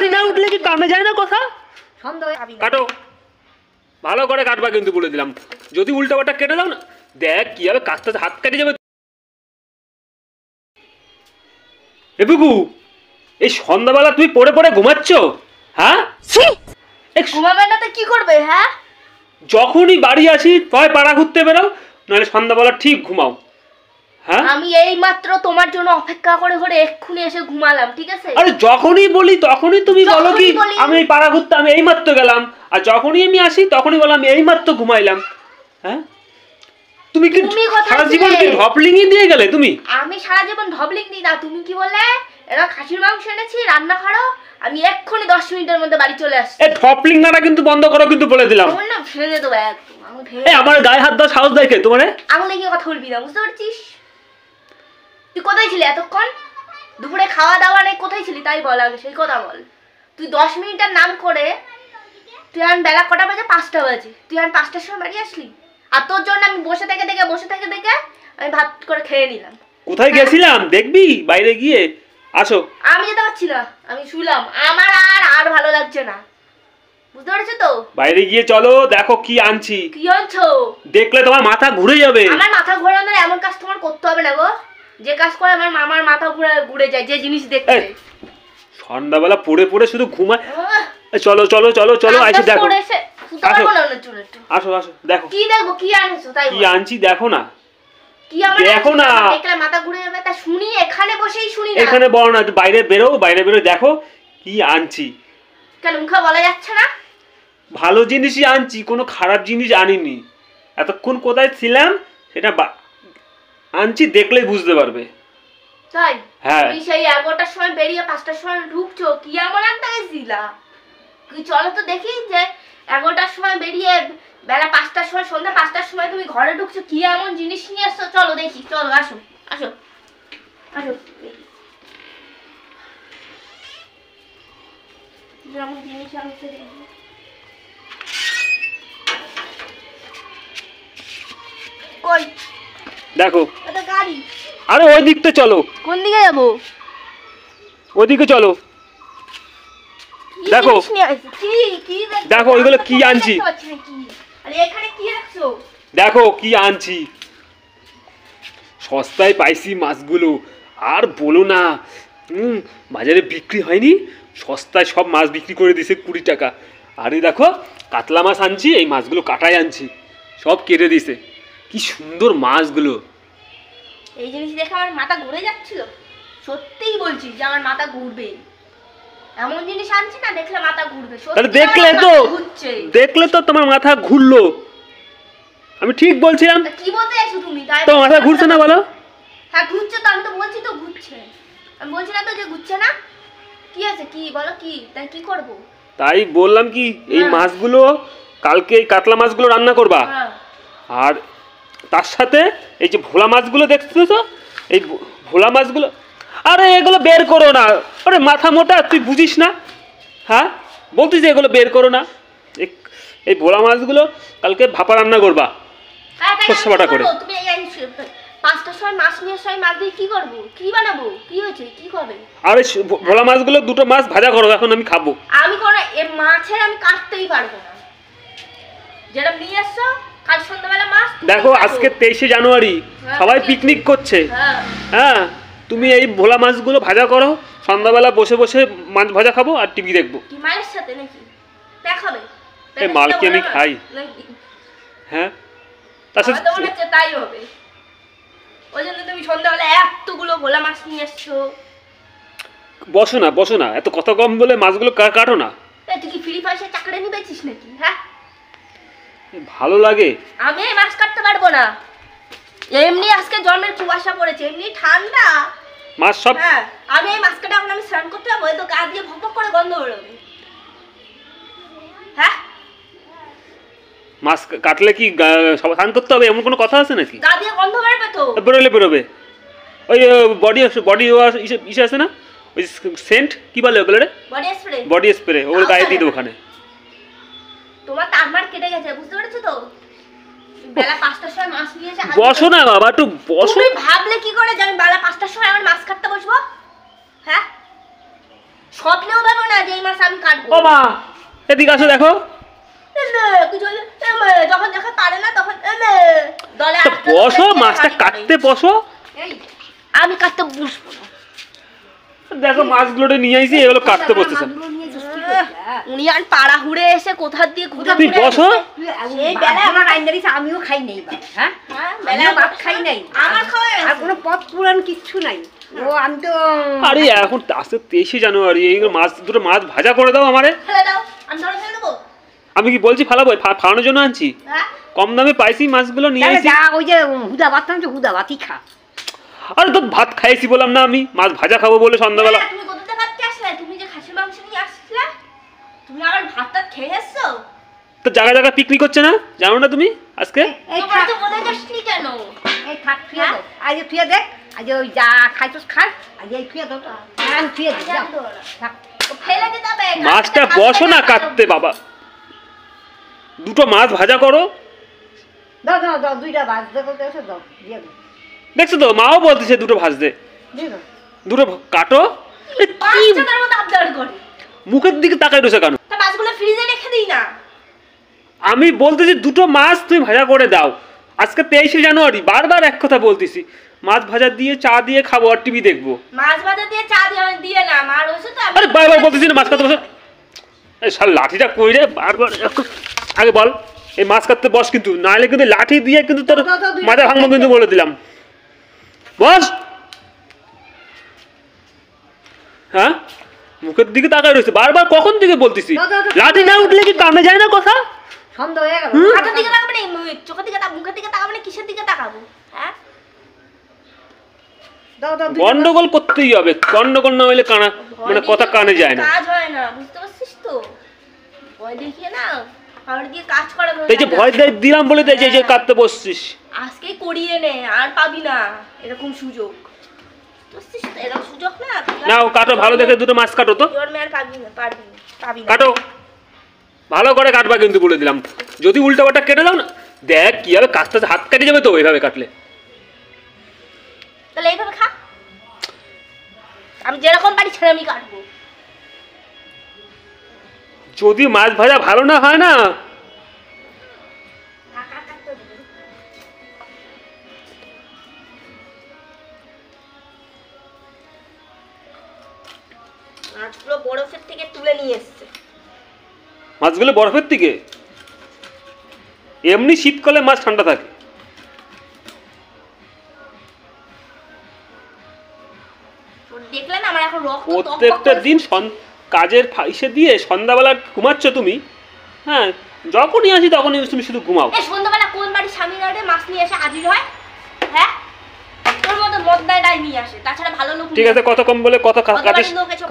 আপনি না উঠলে কি কামে যায় না কথা? কাটো, ভালো করে কাটবা কিন্তু বলে দিলাম। যদি উল্টাপাল্টা কেটে দাও না, দেখ কি হবে, কাজটা হাত কেটে যাবে। এবুকু, এই সন্ধ্যাবেলা তুই পড়ে পড়ে ঘুমাচ্ছ? হ্যাঁ, ঘুমাবে না তো কি করবে? হ্যাঁ, যখনই বাড়ি আসি হয় পাড়া ঘুরতে বেরো, নাহলে সন্ধ্যাবেলা ঠিক ঘুমাও। হ্যাঁ, আমি এই মাত্র তোমার জন্য অপেক্ষা করে করে এক্ষুনি এসে ঘুমালাম, ঠিক আছে? আরে যখনই বলি তখনই তুমি বলো কি আমি এই পাড়া ঘুরতে আমি এই মাত্র গেলাম, আর যখনই আমি আসি তখনই বললাম এই মাত্র ঘুমাইলাম। হ্যাঁ, তুমি কি সারা জীবন কি ঢপলিংই দিয়ে গেলে তুমি? আমি সারা জীবন ঢপলিং দিই না। তুমি কি বললে? এরা খাসির মাংস এনেছি, রান্না করো, আমি এক্ষুনি 10 মিনিটের মধ্যে বাড়ি চলে আসছি। এই ঢপলিং নাটা কিন্তু বন্ধ করো কিন্তু বলে দিলাম। আমার না ফেলে দেবো একদম। এই আমার গায়ে হাত দাও সাহস দেয় কে তোমারে? আঙুলে গিয়ে কথা বলবি না, বুঝতে পারছিস? তুই কোথায় ছিলি এতক্ষণ? দুপুরে খাওয়া দাওয়া নেই, কোথায় ছিলি তাই বল আগে, সেই কথা বল। তুই 10 মিনিটের নাম করে তুই আর বেলা কটা বাজে? 5টা বাজে। তুই আর 5টার সময় বাড়ি আসলি, আর তোর জন্য আমি বসে থেকে আমি ভাত করে খেয়ে নিলাম। কোথায় গেছিলাম দেখবি? বাইরে গিয়ে আসো। আমি যেতে পারছি না, আমি শুলাম। আমার আর ভালো লাগছে না, বুঝতে পারছো তো? বাইরে গিয়ে চলো, দেখো কি আনছি। কি আনছো? দেখলে তোমার মাথা ঘুরে যাবে। আমার মাথা ঘোরানোর এমন কাজ তোমার করতে হবে না গো। যে কাজ করে আমার মামার মাথা ঘুরে যায়, যে জিনিস দেখতে। সন্ধ্যাবেলা পড়ে পড়ে শুধু ঘুমায়। চলো চলো চলো চলো, আইসি দেখো। আসো আসো, দেখো কি দেখবো, কি আনছো তাই কি আনছি দেখো না। কি আমার দেখো না, দেখলে মাথা ঘুরে যাবে। তা শুনি, এখানে বসেই শুনি না। এখানে বলো না, একটু বাইরে বেরো, বাইরে বেরো, দেখো কি আনছি। কেন মুখে বলা যাচ্ছে না? ভালো জিনিসই আনছি, কোনো খারাপ জিনিস আনিনি। এতক্ষণ কোথায় ছিলাম সেটা আনছি, দেখলেই বুঝতে পারবে। তাই? হ্যাঁ, তুমি সেই 11টার সময় বেরিয়ে 5টার সময় ঢুকছো, কি এমন আনতে গেছিলা? কি চলো তো দেখি, যে 11টার সময় বেরিয়ে বেলা 5টার সময়, সন্ধ্যা 5টার সময় তুমি ঘরে ঢুকছো, কি এমন জিনিস নিয়ে আসছো? চলো দেখি, চলো আসো আসো আসো। যেমন জিনিস আনছে দেখি। কই দেখো। এটা গাড়ি। আরে ওই দিকটা চলো। কোন দিকে যাবো? ওইদিকে চলো। দেখো দেখো ওইগুলো কি আনছি। আরে এখানে কি রাখছো? দেখো কি আনছি। সস্তায় পাইছি মাছগুলো, আর বলো না। বাজারে বিক্রি হয়নি, সস্তায় সব মাছ বিক্রি করে দিছে 20 টাকা। আরে দেখো কাতলা মাছ আনছি, এই মাছগুলো কাটাই আনছি, সব কেটে দিছে। কি সুন্দর মাছগুলো। এই জিনিস দেখে আমার মাথা ঘুরে যাচ্ছিল। সত্যিই বলছি যে আমার মাথা ঘুরবে। এমন জিনিস আনছি না, দেখলে মাথা ঘুরবে। তাহলে দেখলে তো তোমার মাথা ঘুরলো। আমি ঠিক বলছিলাম। কি বলতে চাইছো তুমি? তোমার মাথা ঘুরছে না বলো? হ্যাঁ ঘুরছে তো, আমি তো বলছি তো ঘুরছে। আমি বলছি না তো যে ঘুরছে না? কি আছে, কি বলো, কি তাই কি করব? তাই বললাম কি এই মাছগুলো কালকে এই কাতলা মাছগুলো রান্না করবা, আর তার সাথে এই যে ভোলা মাছগুলো দেখছো তো, এই ভোলা মাছগুলো, আরে এগুলো বের করো না। আরে মাথা মোটা, তুই বুঝিস না? হ্যাঁ বলতিস যে এগুলো বের করো না। এই ভোলা মাছগুলো কালকে ভাপা রান্না করবা সর্ষে বাটা করে। তুমি 5টার সময় মাছ নিয়ে এসে মাছ দিয়ে কি করবো? কি বানাবো? কি হয়েছে? কি হবে? আরে ভোলা মাছগুলো 2টো মাছ ভাজা করো, এখন আমি খাবো। আমি কোনো মাছের আমি কাটতেই পারবো না। যেটা নিয়ে এসছো কাল সন্ধ্যাবেলা মাছ। দেখো আজকে 23শে জানুয়ারি, সবাই পিকনিক করছে। হ্যাঁ তুমি এই ভোলা মাছগুলো ভাজা করো, সন্ধ্যাবেলা বসে বসে মাছ ভাজা খাবো আর টিভি দেখবো। কি মায়ের সাথে নাকি দেখাবে? এই মালকে আমি খাই। হ্যাঁ তাছাড়া তাই হবে। ওই জন্য তুমি সন্ধ্যাবেলা এতগুলো ভোলা মাছ নিয়ে এসছো। বসো না বসো না, এত কথা কম বলে মাছগুলো কাটো না। তুই কি ফ্রি পয়সা চাকরি নিবেছিস নাকি? হ্যাঁ ভালো লাগে। আমি মাছ কাটতে পারবো না। এমনি আজকে জন্মের কুয়াশা পড়েছে, এমনি ঠান্ডা মাছ সব। হ্যাঁ আমি এই মাছ কাটা, এখন আমি স্নান করতে যাবো, তো গা দিয়ে ভক ভক করে গন্ধ বেরোবে। হ্যাঁ মাছ কাটলে কি সব স্নান করতে হবে এমন কোনো কথা আছে নাকি? গা দিয়ে গন্ধ বেরোবে তো। বেরোবে ওই বডি ইসে আছে না, ওই সেন্ট কি বলে ওগুলো রে? বডি স্প্রে ওগুলো গায়ে দিয়ে দেবো ওখানে। তোমার তারমার কেটে গেছে, বুঝতে পেরেছো তো? বেলা 5টার সময় মাছ নিয়ে এসে বসো না বাবা, একটু বসো। তুমি ভাবলে কি করে যে আমি বেলা 5টার সময় আমার মাছ কাটতে বসবো? হ্যাঁ স্বপ্নেও ভাবো না যে এই মাছ ও মা এদিকে আসো দেখো। যখন যখন পারে না তখন দলে তো বসো, মাছটা কাটতে বসো। আমি কাটতে বসবো না। দেখো মাছগুলো নিয়ে আইছি, এগুলো কাটতে বসতেছেন। উনি আর পাড়া হুড়ে এসে কোথা দিয়ে তুই বসো। এই বেলায় আমার আইনারিস আমিও খাই নাই বা, হ্যাঁ বেলা ভাত খাই নাই, আমার খাওয়া আর কোনো পথ পুরাণ কিচ্ছু নাই। ও আমি তো আরে এখন আসছে 23শে জানুয়ারি, এইগুলো মাছ দুটো মাছ ভাজা করে দাও আমারে। ফেলে দাও, আমি ধরে ফেলে দেবো। আমি কি বলছি ফালাবো? ফালানোর জন্য আনছি। হ্যাঁ কম দামে পাইছি মাছগুলো নিয়ে তাহলে আইছি। যা ওই যে হুদা ভাত তো হুদা ভাতই খা। আরে তো ভাত খাইছি বললাম না, আমি মাছ ভাজা খাবো বলে সন্ধ্যাবেলা। তুমি কোথা থেকে ভাত খেয়ে আসলে? তুমি যে খাসির মাংস নিয়ে আসছিলে, তুমি আবার ভাতটা খেয়ে এসছো? তো জায়গা জায়গা পিকনিক হচ্ছে না, জানো না তুমি আজকে? এই তোমরা তো কোথায় যাসনি কেন? এই থাক ফিরে দাও, আজ ফিরে দে, আজ ওই যা খাইছস খা, আজ এই ফিরে দাও, আমি ফিরে দিই যাও থাক। ও ফেলে দিতে হবে। মাছটা বসো না কাটতে বাবা, দুটো মাছ ভাজা করো। দাও দাও দাও, দুইটা ভাত দেখো দেখো দাও, দিয়ে দাও দেখছো তো মাও বলতেছে দুটো ভাজতে, দিয়ে দাও। দুটো কাটো। এ কি বাচ্চাদের মতো আবদার করে। মুখের দিকে তাকাই রয়েছে কেন? তা মাছগুলো ফ্রিজে রেখে দিই না। আমি বলতেছি দুটো মাছ তুমি ভাজা করে দাও। আজকে 23শে জানুয়ারি, বারবার এক কথা বলতেছি, মাছ ভাজা দিয়ে চা দিয়ে খাবো আর টিভি দেখবো। মাছ ভাজা দিয়ে চা দিয়ে না, মা রয়েছে তো। আরে বারবার বলতেছি না মাছ কাটতে বসে। এই শাল লাঠিটা কই রে বারবার? আগে বল এই মাছ কাটতে বস, কিন্তু নাহলে কিন্তু লাঠি দিয়ে কিন্তু তোর মাথা ভাঙবো কিন্তু বলে দিলাম। বস। হ্যাঁ মুখের দিকে তাকাই রয়েছে, বারবার কখন থেকে বলতেছি লাঠি না উঠলে কি কামে যায় না কথা? সন্ধ্যা হয়ে গেল, হাতের দিকে তাকাবো না, চোখের দিকে মুখের দিকে তাকাবো না, কিসের দিকে তাকাবো? হ্যাঁ দাও দাও গন্ডগোল করতেই হবে, গন্ডগোল না হইলে কানা মানে কথা কানে যায় না। কাজ হয় না, বুঝতে পারছিস তো? ভয় দেখিয়ে না আমার দিয়ে কাজ করানো। এই যে ভয় দিলাম বলে তো এই যে কাটতে বসছিস। আজকেই করিয়ে নে, আর পাবি না এরকম সুযোগ। বুঝছিস তো, এরকম সুযোগ না। নাও কাটো, ভালো দেখে দুটো মাছ কাটো তো, তোর মেয়ে আর পাবি না, পাবি না। কাটো ভালো করে কাটবা কিন্তু বলে দিলাম। যদি উল্টাপাল্টা কেটে দাও না, দেখ কি হবে, কাটতে হাত কেটে যাবে তো এইভাবে কাটলে। তাহলে এইভাবে খা, আমি যেরকম পারি সেরকমই কাটবো। যদি মাছ ভাজা ভালো না হয় না, মাছগুলো বরফের থেকে তুলে নিয়ে এসছে। মাছগুলো বরফের থেকে, এমনি শীতকালে মাছ ঠান্ডা থাকে। দেখলে না আমার এখন রক্ত প্রত্যেকটা দিন কাজের ইসে দিয়ে সন্ধ্যাবেলা ঘুমাচ্ছ তুমি। হ্যাঁ যখনই আসি তখনই তুমি শুধু ঘুমাও। এই সন্ধ্যাবেলা কোন বাড়ি স্বামী নাড়ে মাছ নিয়ে এসে হাজির হয়? হ্যাঁ তোর মতো মদদায় নিয়ে আসে, তাছাড়া ভালো লোক ঠিক আছে কথা কম বলে, কথা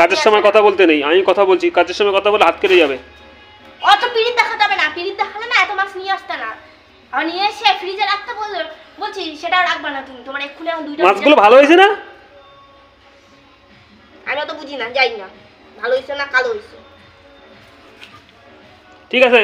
কাজের সময় কথা বলতে নেই। আমি কথা বলছি, কাজের সময় কথা বলে হাত কেটে যাবে। অত পিরিত দেখাতে হবে না, পিরিত দেখালে না এত মাছ নিয়ে আসতে না। আর নিয়ে এসে ফ্রিজে রাখতে বলছি, সেটাও রাখবা না তুমি। তোমার এক্ষুনি এখন দুইটা মাছগুলো ভালো হয়েছে না? আমি অত বুঝি না, যাই না ভালো হয়েছে না কালো হয়েছে। ঠিক আছে